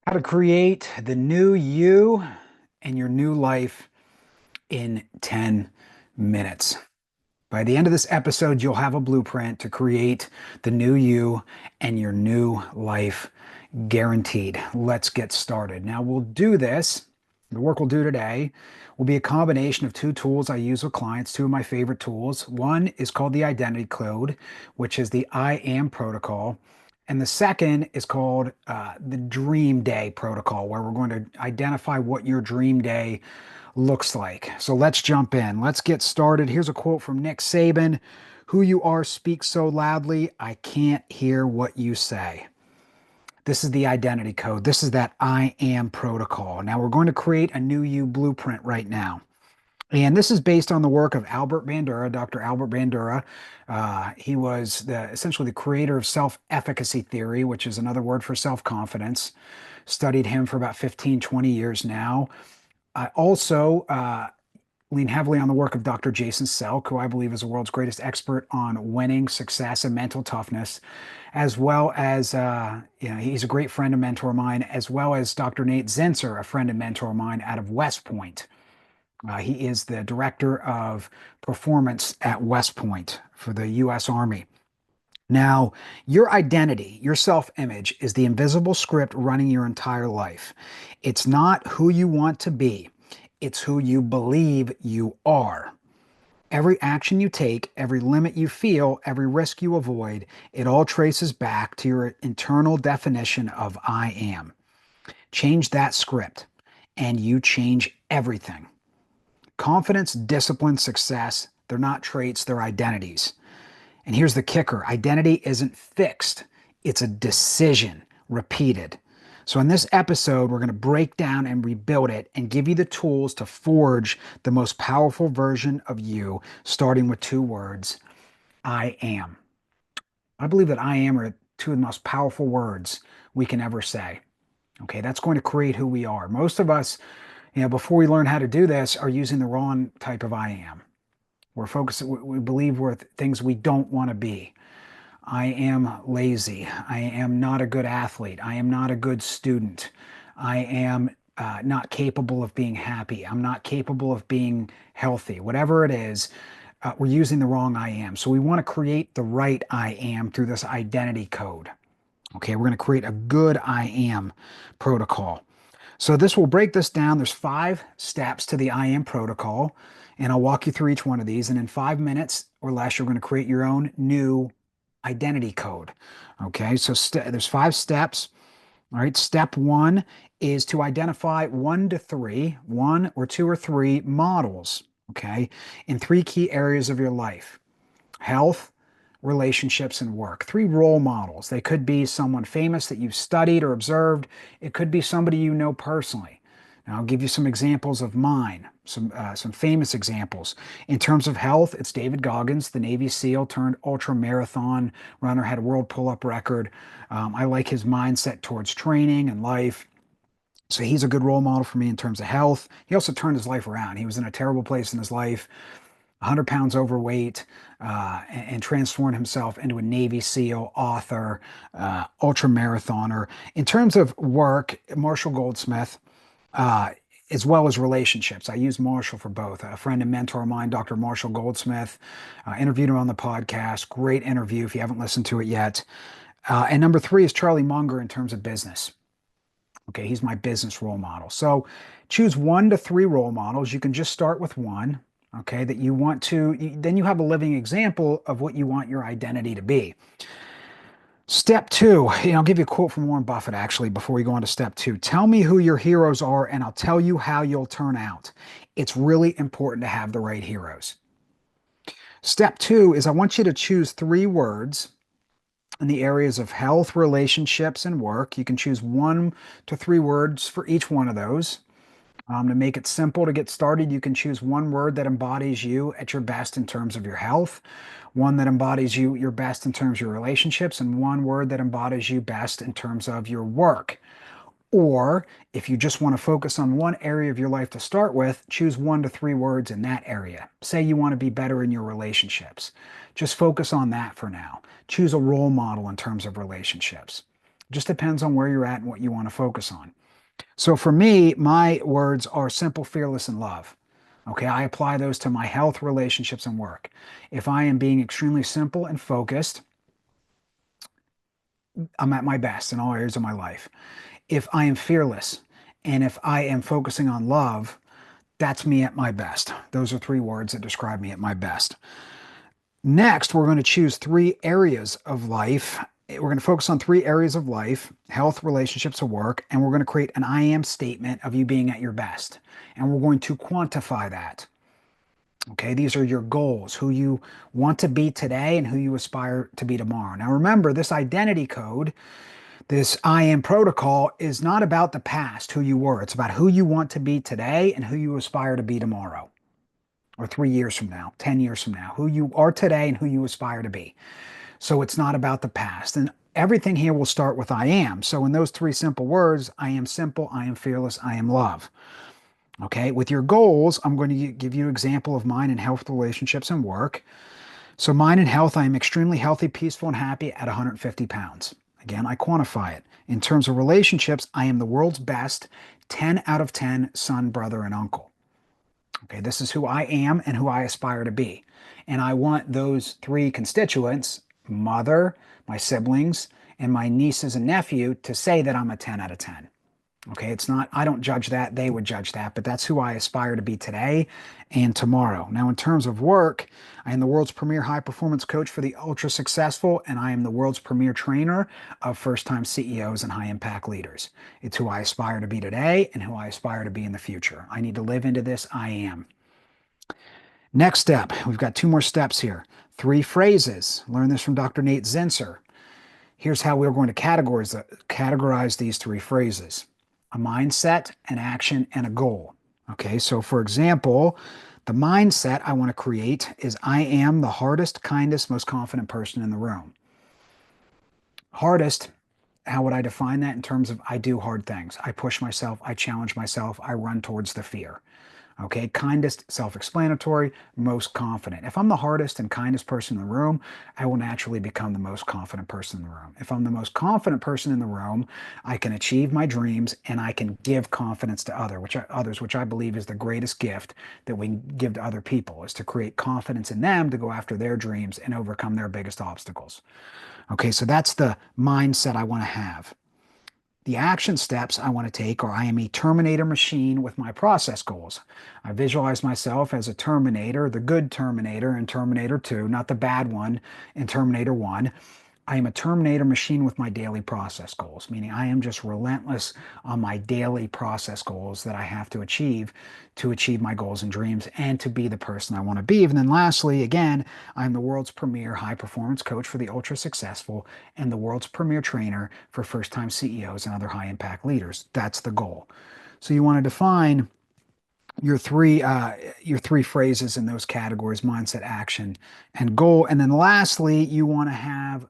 How to create the new you and your new life in 10 minutes. By the end of this episode, you'll have a blueprint to create the new you and your new life guaranteed. Let's get started. Now, we'll do this. The work we'll do today will be a combination of two tools I use with clients, two of my favorite tools. One is called the identity code, which is the I am protocol. And the second is called the dream day protocol, where we're going to identify what your dream day looks like. So let's jump in. Let's get started. Here's a quote from Nick Saban. Who you are speaks so loudly, I can't hear what you say. This is the identity code. This is that I am protocol. Now we're going to create a new you blueprint right now. And this is based on the work of Albert Bandura, Dr. Albert Bandura. He was essentially the creator of self-efficacy theory, which is another word for self-confidence. Studied him for about 15, 20 years now. I also lean heavily on the work of Dr. Jason Selk, who I believe is the world's greatest expert on winning, success, and mental toughness, as well as, he's a great friend and mentor of mine, as well as Dr. Nate Zinsser, a friend and mentor of mine out of West Point. He is the director of performance at West Point for the U.S. Army. Now, your identity, your self-image is the invisible script running your entire life. It's not who you want to be. It's who you believe you are. Every action you take, every limit you feel, every risk you avoid, it all traces back to your internal definition of I am. Change that script and you change everything. Confidence, discipline, success, they're not traits, they're identities. And here's the kicker. Identity isn't fixed. It's a decision repeated. So in this episode, we're going to break down and rebuild it and give you the tools to forge the most powerful version of you, starting with two words, I am. I believe that I am are two of the most powerful words we can ever say. Okay, that's going to create who we are. Most of us, before we learn how to do this, are using the wrong type of I am. We're focused, we believe we're things we don't want to be. I am lazy. I am not a good athlete. I am not a good student. I am not capable of being happy. I'm not capable of being healthy. Whatever it is, we're using the wrong I am. So we want to create the right I am through this identity code. Okay, we're going to create a good I am protocol. So this will break this down. There's 5 steps to the I am protocol, and I'll walk you through each one of these. And in 5 minutes or less, you're going to create your own new identity code. Okay, so there's 5 steps. All right, step 1 is to identify 1 to 3, 1 or 2 or 3 models, okay, in 3 key areas of your life: health, relationships, and work. 3 role models. They could be someone famous that you've studied or observed. It could be somebody you know personally. Now, I'll give you some examples of mine, some famous examples. In terms of health, it's David Goggins, the Navy SEAL turned ultra marathon runner, had a world pull-up record. I like his mindset towards training and life. So he's a good role model for me in terms of health. He also turned his life around. He was in a terrible place in his life, 100 pounds overweight, and transformed himself into a Navy SEAL, author, ultra marathoner. In terms of work, Marshall Goldsmith, uh, as well as relationships. I use Marshall for both. A friend and mentor of mine, Dr. Marshall Goldsmith, interviewed him on the podcast. Great interview if you haven't listened to it yet. And number 3 is Charlie Munger in terms of business. Okay, he's my business role model. So choose 1 to 3 role models. You can just start with one, okay, that you want to, then you have a living example of what you want your identity to be. Step 2, I'll give you a quote from Warren Buffett actually before we go on to step 2. Tell me who your heroes are and I'll tell you how you'll turn out. It's really important to have the right heroes. Step 2 is I want you to choose 3 words in the areas of health, relationships, and work. You can choose 1 to 3 words for each one of those. To make it simple to get started, you can choose 1 word that embodies you at your best in terms of your health, 1 that embodies you your best in terms of your relationships, and 1 word that embodies you best in terms of your work. Or if you just want to focus on 1 area of your life to start with, choose 1 to 3 words in that area. Say you want to be better in your relationships. Just focus on that for now. Choose a role model in terms of relationships. Just depends on where you're at and what you want to focus on. So for me, my words are simple, fearless, and love. Okay, I apply those to my health, relationships, and work. If I am being extremely simple and focused, I'm at my best in all areas of my life. If I am fearless and if I am focusing on love, that's me at my best. Those are three words that describe me at my best. Next, we're going to choose three areas of life. We're going to focus on three areas of life: health, relationships, and work. And we're going to create an I am statement of you being at your best. And we're going to quantify that. Okay, these are your goals, who you want to be today and who you aspire to be tomorrow. Now, remember, this identity code, this I am protocol, is not about the past, who you were. It's about who you want to be today and who you aspire to be tomorrow, or 3 years from now, 10 years from now, who you are today and who you aspire to be. So it's not about the past. And everything here will start with I am. So in those three simple words, I am simple, I am fearless, I am love. Okay, with your goals, I'm going to give you an example of mine in health, relationships, and work. So mine in health, I am extremely healthy, peaceful, and happy at 150 pounds. Again, I quantify it. In terms of relationships, I am the world's best 10 out of 10 son, brother, and uncle. Okay, this is who I am and who I aspire to be. And I want those three constituents, mother, my siblings, and my nieces and nephew, to say that I'm a 10 out of 10. Okay, it's not, I don't judge that, they would judge that, but that's who I aspire to be today and tomorrow. Now, in terms of work, I am the world's premier high performance coach for the ultra successful, and I am the world's premier trainer of first time CEOs and high impact leaders. It's who I aspire to be today and who I aspire to be in the future. I need to live into this I am. Next step, we've got two more steps here. Three phrases. Learn this from Dr. Nate Zinsser. Here's how we're going to categorize these three phrases: a mindset, an action, and a goal. Okay, so for example, the mindset I want to create is I am the hardest, kindest, most confident person in the room. Hardest, how would I define that in terms of I do hard things? I push myself, I challenge myself, I run towards the fear. Okay, kindest, self-explanatory, most confident. If I'm the hardest and kindest person in the room, I will naturally become the most confident person in the room. If I'm the most confident person in the room, I can achieve my dreams and I can give confidence to others, which I believe is the greatest gift that we give to other people, is to create confidence in them to go after their dreams and overcome their biggest obstacles. Okay, so that's the mindset I want to have. The action steps I want to take are: I am a Terminator machine with my process goals. I visualize myself as a Terminator, the good Terminator in Terminator 2, not the bad one in Terminator 1. I am a Terminator machine with my daily process goals, meaning I am just relentless on my daily process goals that I have to achieve my goals and dreams and to be the person I want to be. And then lastly, again, I'm the world's premier high performance coach for the ultra successful and the world's premier trainer for first time CEOs and other high impact leaders. That's the goal. So you want to define your three phrases in those categories: mindset, action, and goal. And then lastly, you want to have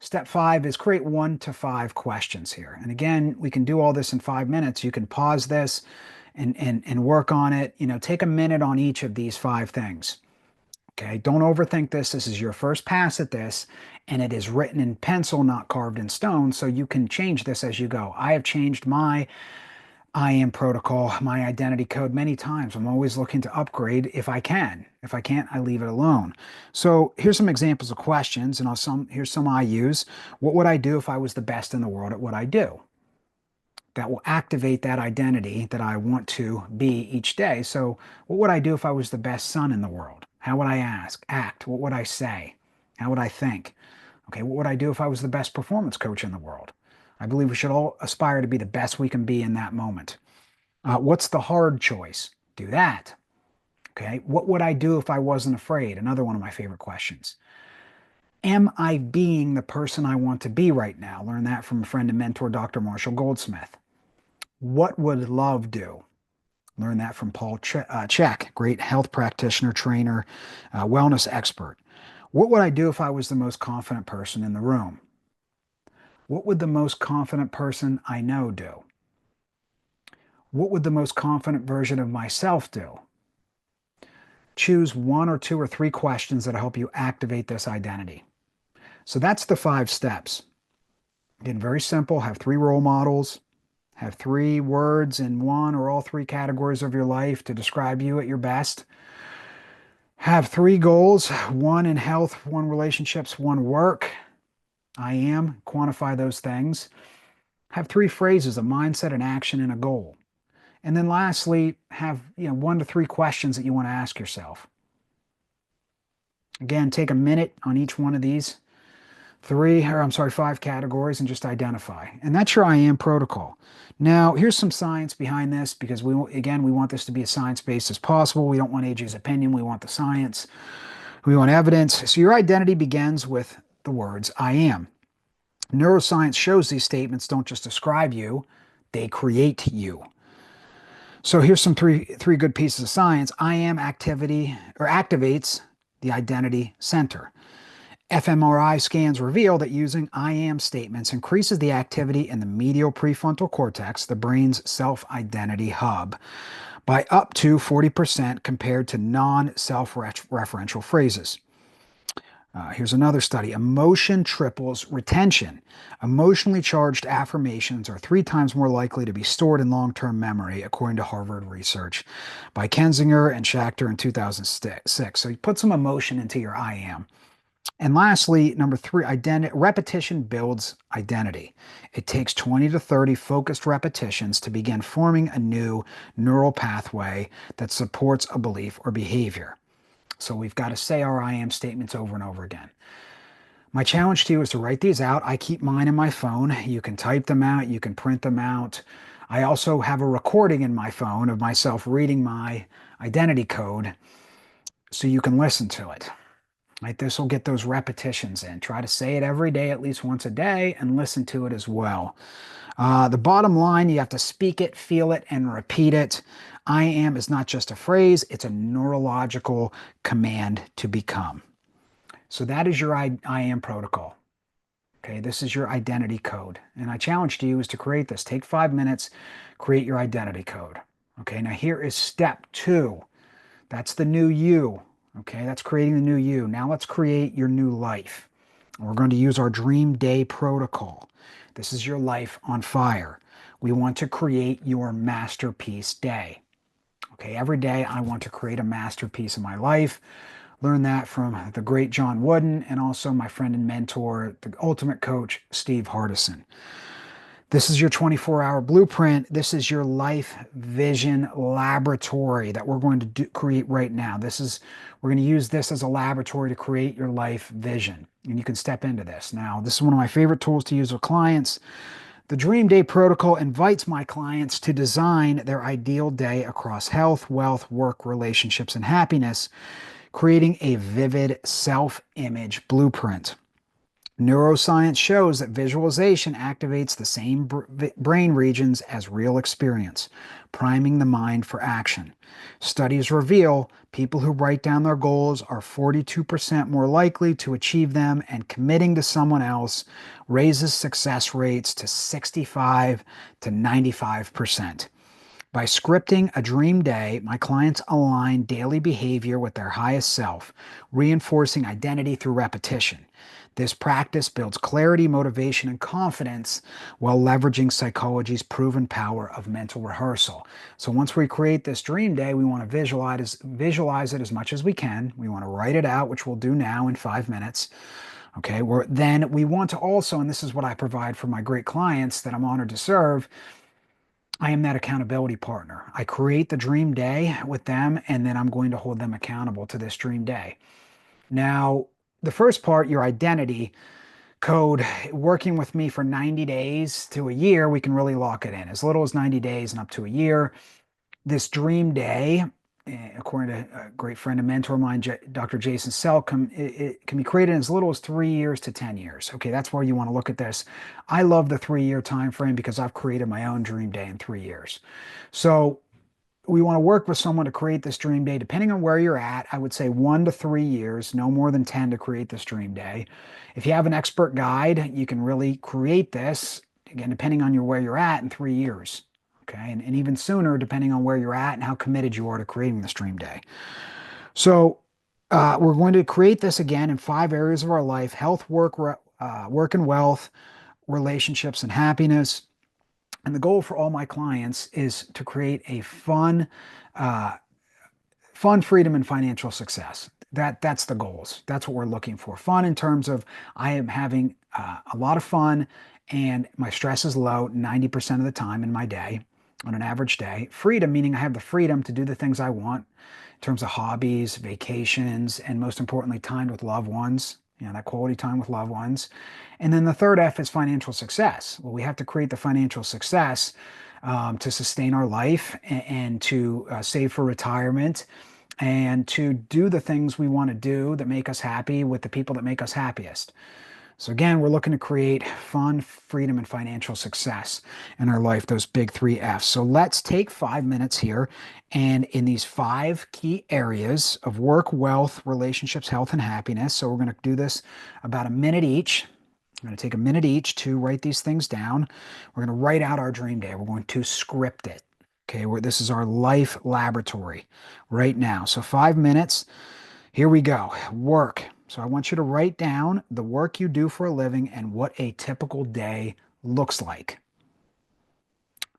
step 5 is create 1 to 5 questions here. And again, we can do all this in 5 minutes. You can pause this and work on it. Take a minute on each of these 5 things. Okay, don't overthink this. This is your first pass at this, and it is written in pencil, not carved in stone, so you can change this as you go. I have changed my I am protocol, my identity code many times. I'm always looking to upgrade if I can. If I can't, I leave it alone. So here's some examples of questions, and here's some I use. What would I do if I was the best in the world at what I do? That will activate that identity that I want to be each day. So what would I do if I was the best son in the world? How would I act? What would I say? How would I think? Okay, what would I do if I was the best performance coach in the world? I believe we should all aspire to be the best we can be in that moment. What's the hard choice? Do that. Okay, what would I do if I wasn't afraid? Another one of my favorite questions. Am I being the person I want to be right now? Learn that from a friend and mentor, Dr. Marshall Goldsmith. What would love do? Learn that from Paul Chek, great health practitioner, trainer, wellness expert. What would I do if I was the most confident person in the room? What would the most confident person I know do? What would the most confident version of myself do? Choose 1 or 2 or 3 questions that help you activate this identity. So that's the 5 steps. Again, very simple. Have three role models, have three words in one or all three categories of your life to describe you at your best. Have three goals, one in health, one relationships, one work. I am, quantify those things. Have three phrases, a mindset, an action, and a goal. And then lastly, have 1 to 3 questions that you want to ask yourself. Again, take a minute on each one of these 5 categories and just identify. And that's your I am protocol. Now, here's some science behind this because we want this to be as science-based as possible. We don't want AJ's opinion. We want the science. We want evidence. So your identity begins with the words I am. Neuroscience shows these statements don't just describe you, they create you. So here's some three good pieces of science. I am activity or activates the identity center. fMRI scans reveal that using I am statements increases the activity in the medial prefrontal cortex, the brain's self-identity hub, by up to 40% compared to non-self-referential phrases. Here's another study. Emotion triples retention. Emotionally charged affirmations are 3 times more likely to be stored in long-term memory, according to Harvard research by Kensinger and Schachter in 2006. So you put some emotion into your I am. And lastly, number 3, repetition builds identity. It takes 20 to 30 focused repetitions to begin forming a new neural pathway that supports a belief or behavior. So we've got to say our I am statements over and over again. My challenge to you is to write these out. I keep mine in my phone. You can type them out. You can print them out. I also have a recording in my phone of myself reading my identity code so you can listen to it. Right? This will get those repetitions in. Try to say it every day, at least once a day, and listen to it as well. The bottom line, you have to speak it, feel it, and repeat it. I am is not just a phrase, it's a neurological command to become. So that is your I am protocol. Okay, this is your identity code. And I challenge you is to create this. Take 5 minutes, create your identity code. Okay, now here is step 2. That's the new you. Okay, that's creating the new you. Now let's create your new life. We're going to use our dream day protocol. This is your life on fire. We want to create your masterpiece day. Okay, every day I want to create a masterpiece of my life. Learn that from the great John Wooden and also my friend and mentor, the ultimate coach, Steve Hardison. This is your 24-hour blueprint. This is your life vision laboratory that we're going to create right now. We're going to use this as a laboratory to create your life vision. And you can step into this. Now, this is one of my favorite tools to use with clients. The Dream Day Protocol invites my clients to design their ideal day across health, wealth, work, relationships, and happiness, creating a vivid self-image blueprint. Neuroscience shows that visualization activates the same brain regions as real experience, priming the mind for action. Studies reveal people who write down their goals are 42% more likely to achieve them, and committing to someone else raises success rates to 65 to 95%. By scripting a dream day, my clients align daily behavior with their highest self, reinforcing identity through repetition. This practice builds clarity, motivation, and confidence while leveraging psychology's proven power of mental rehearsal. So once we create this dream day, we want to visualize it as much as we can. We want to write it out, which we'll do now in 5 minutes. Okay, then we want to also, and this is what I provide for my great clients that I'm honored to serve, I am that accountability partner. I create the dream day with them, and then I'm going to hold them accountable to this dream day. Now, the first part, your identity code, working with me for 90 days to a year, we can really lock it in. As little as 90 days and up to a year. This dream day, according to a great friend and mentor of mine, Dr. Jason Selcom, it can be created in as little as 3 years to 10 years. Okay, that's where you want to look at this. I love the 3-year time frame because I've created my own dream day in 3 years. So we want to work with someone to create this dream day. Depending on where you're at, I would say 1 to 3 years, no more than 10 to create this dream day. If you have an expert guide, you can really create this, again, depending on where you're at, in 3 years. Okay, and even sooner, depending on where you're at and how committed you are to creating this dream day. So we're going to create this again in 5 areas of our life: health, work and wealth, relationships, and happiness. And the goal for all my clients is to create a uh, fun, freedom, and financial success. That's the goals. That's what we're looking for. Fun in terms of I am having a lot of fun and my stress is low 90% of the time in my day on an average day. Freedom, meaning I have the freedom to do the things I want in terms of hobbies, vacations, and most importantly, time with loved ones. That quality time with loved ones. And then the third F is financial success. Well, we have to create the financial success to sustain our life and to save for retirement and to do the things we want to do that make us happy with the people that make us happiest. So again, we're looking to create fun, freedom, and financial success in our life, those big three F's. So let's take 5 minutes here. And in these five key areas of work, wealth, relationships, health, and happiness. So we're going to do this about a minute each. I'm going to take a minute each to write these things down. We're going to write out our dream day. We're going to script it. Okay, this is our life laboratory right now. So 5 minutes. Here we go. Work. So I want you to write down the work you do for a living and what a typical day looks like.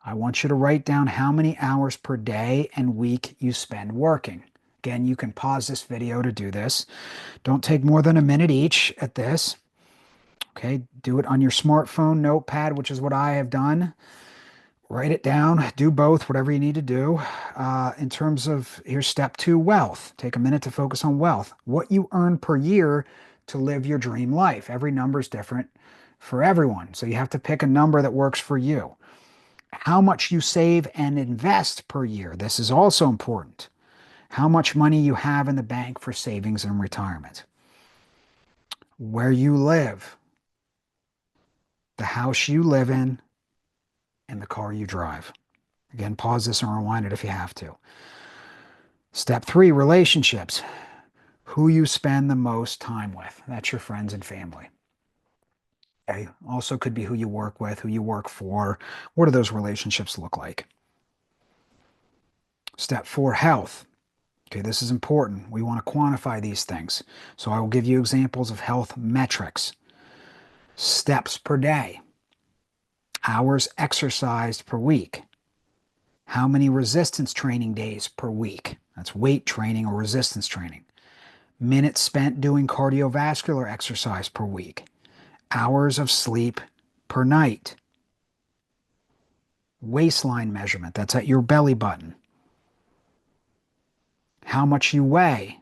I want you to write down how many hours per day and week you spend working. Again, you can pause this video to do this. Don't take more than a minute each at this. Okay, do it on your smartphone, notepad, which is what I have done. Write it down, do both, whatever you need to do. In terms of, here's step 2, wealth. Take a minute to focus on wealth. What you earn per year to live your dream life. Every number is different for everyone. So you have to pick a number that works for you. How much you save and invest per year. This is also important. How much money you have in the bank for savings and retirement. Where you live. The house you live in, and the car you drive. Again, pause this and rewind it if you have to. Step 3, relationships. Who you spend the most time with. That's your friends and family. Okay. Also could be who you work with, who you work for. What do those relationships look like? Step 4, health. Okay, this is important. We want to quantify these things. So I will give you examples of health metrics. Steps per day. Hours exercised per week. How many resistance training days per week? That's weight training or resistance training. Minutes spent doing cardiovascular exercise per week. Hours of sleep per night. Waistline measurement, that's at your belly button. How much you weigh.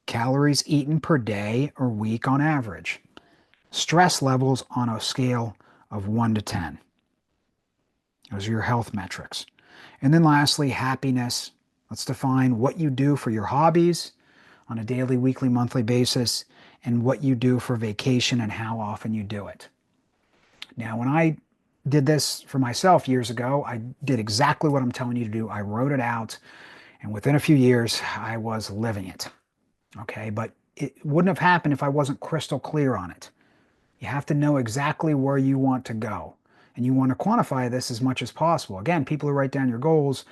Calories eaten per day or week on average. Stress levels on a scale of 1 to 10. Those are your health metrics. And then lastly, happiness. Let's define what you do for your hobbies on a daily, weekly, monthly basis, and what you do for vacation and how often you do it. Now, when I did this for myself years ago, I did exactly what I'm telling you to do. I wrote it out, and within a few years, I was living it. Okay, but it wouldn't have happened if I wasn't crystal clear on it. You have to know exactly where you want to go. And you want to quantify this as much as possible. Again, people who write down your goals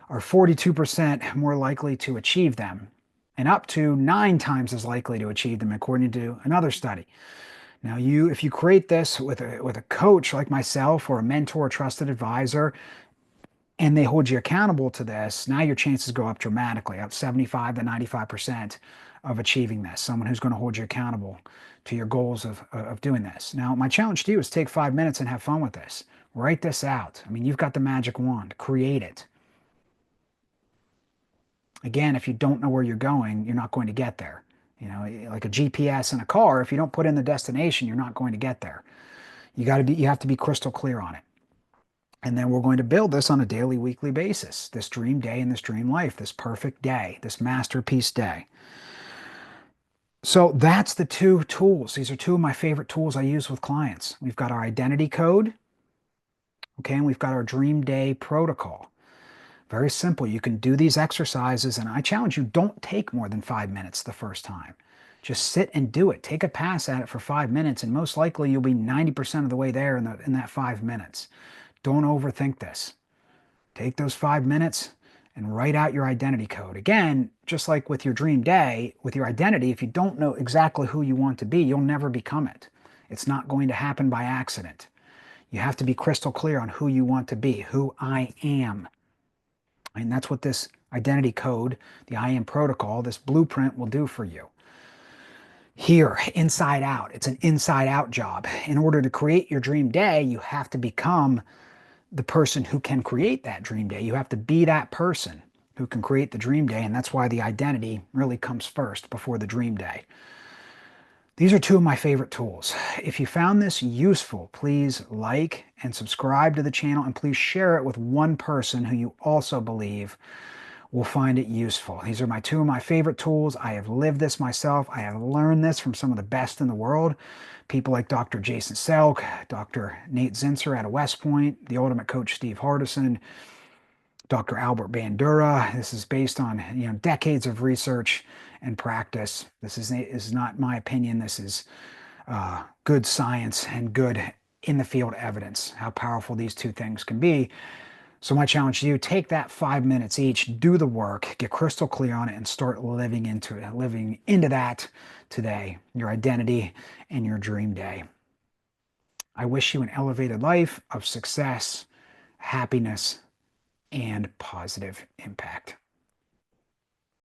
are 42% more likely to achieve them and up to 9 times as likely to achieve them, according to another study. Now, if you create this with a coach like myself or a mentor, trusted advisor, and they hold you accountable to this, now your chances go up dramatically, up 75 to 95% of achieving this. Someone who's going to hold you accountable to your goals of doing this. Now, my challenge to you is take 5 minutes and have fun with this. Write this out. I mean, you've got the magic wand. Create it. Again, if you don't know where you're going, you're not going to get there. Like a GPS in a car, if you don't put in the destination, you're not going to get there. You have to be crystal clear on it. And then we're going to build this on a daily, weekly basis. This dream day and this dream life, this perfect day, this masterpiece day. So that's the 2 tools. These are 2 of my favorite tools I use with clients. We've got our identity code, okay, and we've got our dream day protocol. Very simple. You can do these exercises, and I challenge you, don't take more than 5 minutes the first time. Just sit and do it. Take a pass at it for 5 minutes, and most likely you'll be 90% of the way there in that 5 minutes. Don't overthink this. Take those 5 minutes and write out your identity code. Again, just like with your dream day, with your identity, if you don't know exactly who you want to be, you'll never become it. It's not going to happen by accident. You have to be crystal clear on who you want to be, who I am. And that's what this identity code, the I am protocol, this blueprint will do for you. Here, inside out, it's an inside out job. In order to create your dream day, you have to become the person who can create that dream day. You have to be that person who can create the dream day. And that's why the identity really comes first before the dream day. These are two of my favorite tools. If you found this useful, please like and subscribe to the channel, and please share it with one person who you also believe will find it useful. These are two of my favorite tools. I have lived this myself. I have learned this from some of the best in the world. People like Dr. Jason Selk, Dr. Nate Zinsser out of West Point, the Ultimate Coach Steve Hardison, Dr. Albert Bandura. This is based on decades of research and practice. This is not my opinion. This is good science and good in the field evidence, how powerful these two things can be. So my challenge to you, take that 5 minutes each, do the work, get crystal clear on it, and start living into it, living into that today, your identity and your dream day. I wish you an elevated life of success, happiness, and positive impact.